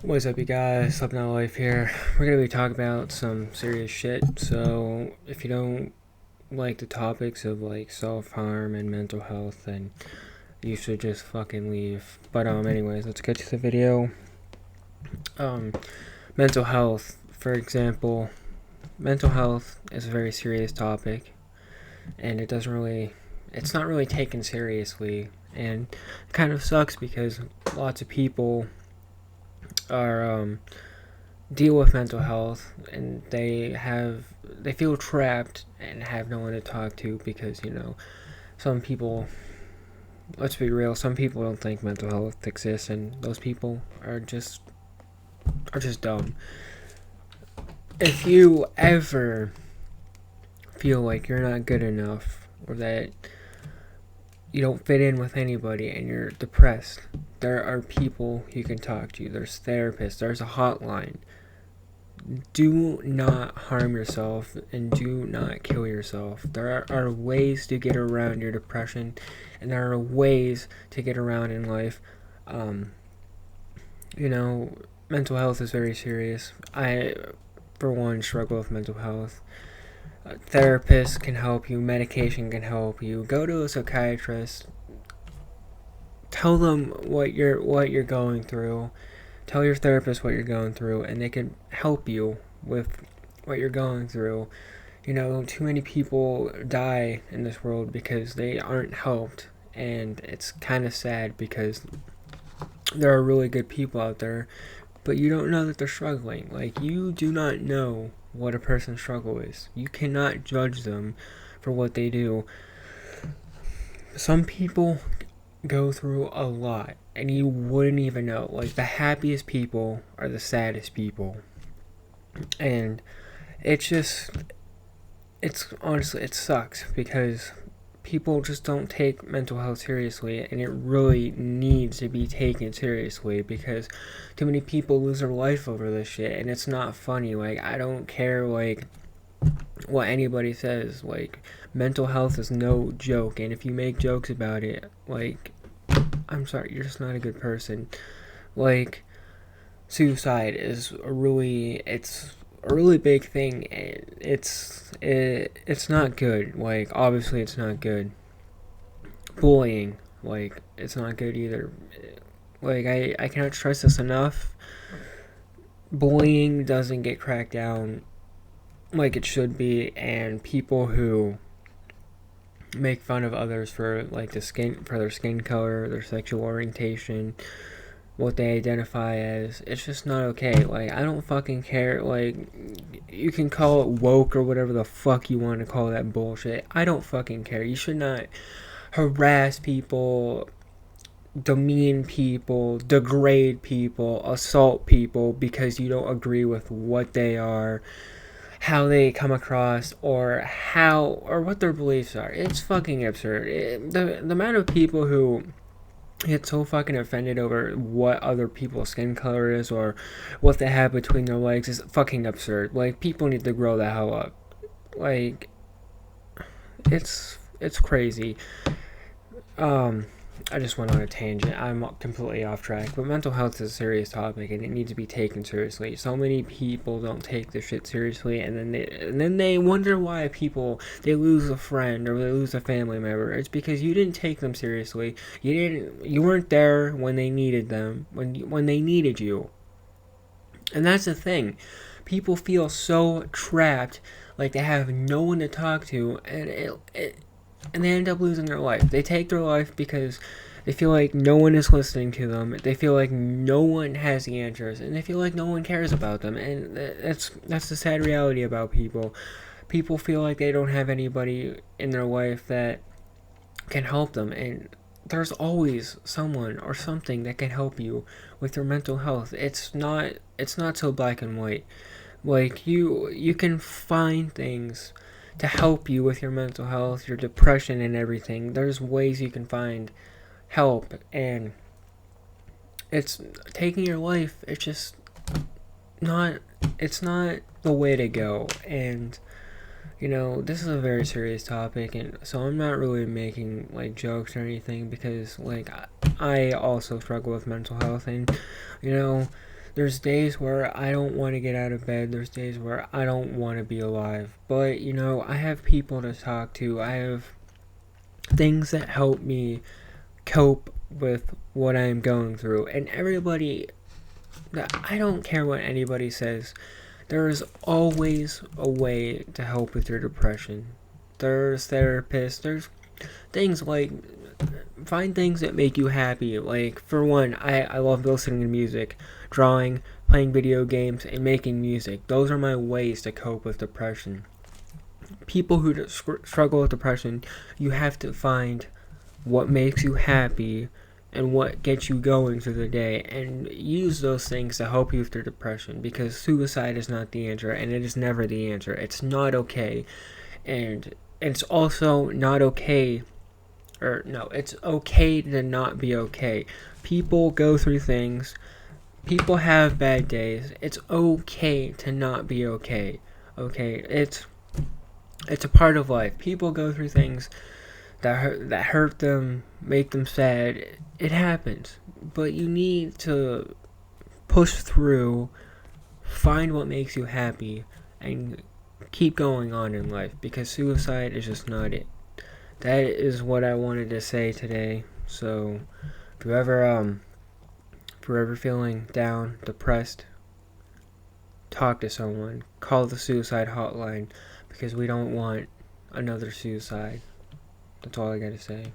What's up, you guys? Sleeping Out Life here. We're gonna be talking about some serious shit. So, if you don't like the topics of like self harm and mental health, then you should just fucking leave. But anyways, let's get to the video. Um, Mental health, for example, mental health is a very serious topic, and it's not really taken seriously, and it kind of sucks because lots of people are deal with mental health and they feel trapped and have no one to talk to because some people, let's be real, some people don't think mental health exists, and those people are just dumb. If you ever feel like you're not good enough or that you don't fit in with anybody and you're depressed, there are people you can talk to. There's therapists, there's a hotline. Do not harm yourself and do not kill yourself. There are ways to get around your depression, and there are ways to get around in life. Um, Mental health is very serious. I, for one, struggle with mental health. Therapists can help you, medication can help you. Go to a psychiatrist. Tell them what you're going through. Tell your therapist what you're going through, and they can help you with what you're going through. Too many people die in this world because they aren't helped, and it's kind of sad because there are really good people out there, but you don't know that they're struggling. Like, you do not know what a person's struggle is. You cannot judge them for what they do. Some people go through a lot and you wouldn't even know. Like, the happiest people are the saddest people. And it's honestly, it sucks because people just don't take mental health seriously, and it really needs to be taken seriously because too many people lose their life over this shit, and it's not funny. Like, I don't care like what anybody says. Like, mental health is no joke, and if you make jokes about it, like, I'm sorry, you're just not a good person. Like, suicide is it's a really big thing. It's not good. Like, obviously it's not good. Bullying, like, it's not good either. Like, I cannot stress this enough. Bullying doesn't get cracked down like it should be, and people who make fun of others for like for their skin color, their sexual orientation, what they identify as, it's just not okay. Like, I don't fucking care. Like, you can call it woke or whatever the fuck you want to call that bullshit. I don't fucking care. You should not harass people, demean people, degrade people, assault people because you don't agree with what they are, how they come across, or what their beliefs are. It's fucking absurd. The amount of people who get so fucking offended over what other people's skin color is or what they have between their legs is fucking absurd. Like, people need to grow the hell up. Like, it's crazy. I just went on a tangent. I'm completely off track. But mental health is a serious topic, and it needs to be taken seriously. So many people don't take this shit seriously, and then they wonder why they lose a friend or they lose a family member. It's because you didn't take them seriously. You weren't there when they needed them, when they needed you. And that's the thing. People feel so trapped, like they have no one to talk to, and they end up losing their life. They take their life because they feel like no one is listening to them. They feel like no one has the answers, and they feel like no one cares about them. And that's the sad reality about people. People feel like they don't have anybody in their life that can help them, and there's always someone or something that can help you with your mental health. It's not so black and white. Like, you can find things to help you with your mental health, your depression, and everything. There's ways you can find help, and it's taking your life. Not. It's not the way to go, and this is a very serious topic, and so I'm not really making like jokes or anything because like I also struggle with mental health, and you know There's days where I don't want to get out of bed. There's days where I don't want to be alive. But, I have people to talk to. I have things that help me cope with what I'm going through. And everybody, I don't care what anybody says, there is always a way to help with your depression. There's therapists, there's things like, find things that make you happy. Like, for one, I love listening to music, drawing, playing video games, and making music. Those are my ways to cope with depression. People who struggle with depression, you have to find what makes you happy and what gets you going through the day, and use those things to help you with your depression, because suicide is not the answer, and it is never the answer. It's not okay. And it's also not okay, or no, it's okay to not be okay. People go through things, people have bad days. It's okay to not be okay. Okay? It's a part of life. People go through things that hurt them, make them sad. It happens. But you need to push through, find what makes you happy, and keep going on in life, because suicide is just not it. That is what I wanted to say today. So if you're ever feeling down, depressed, talk to someone. Call the suicide hotline, because we don't want another suicide. That's all I gotta say.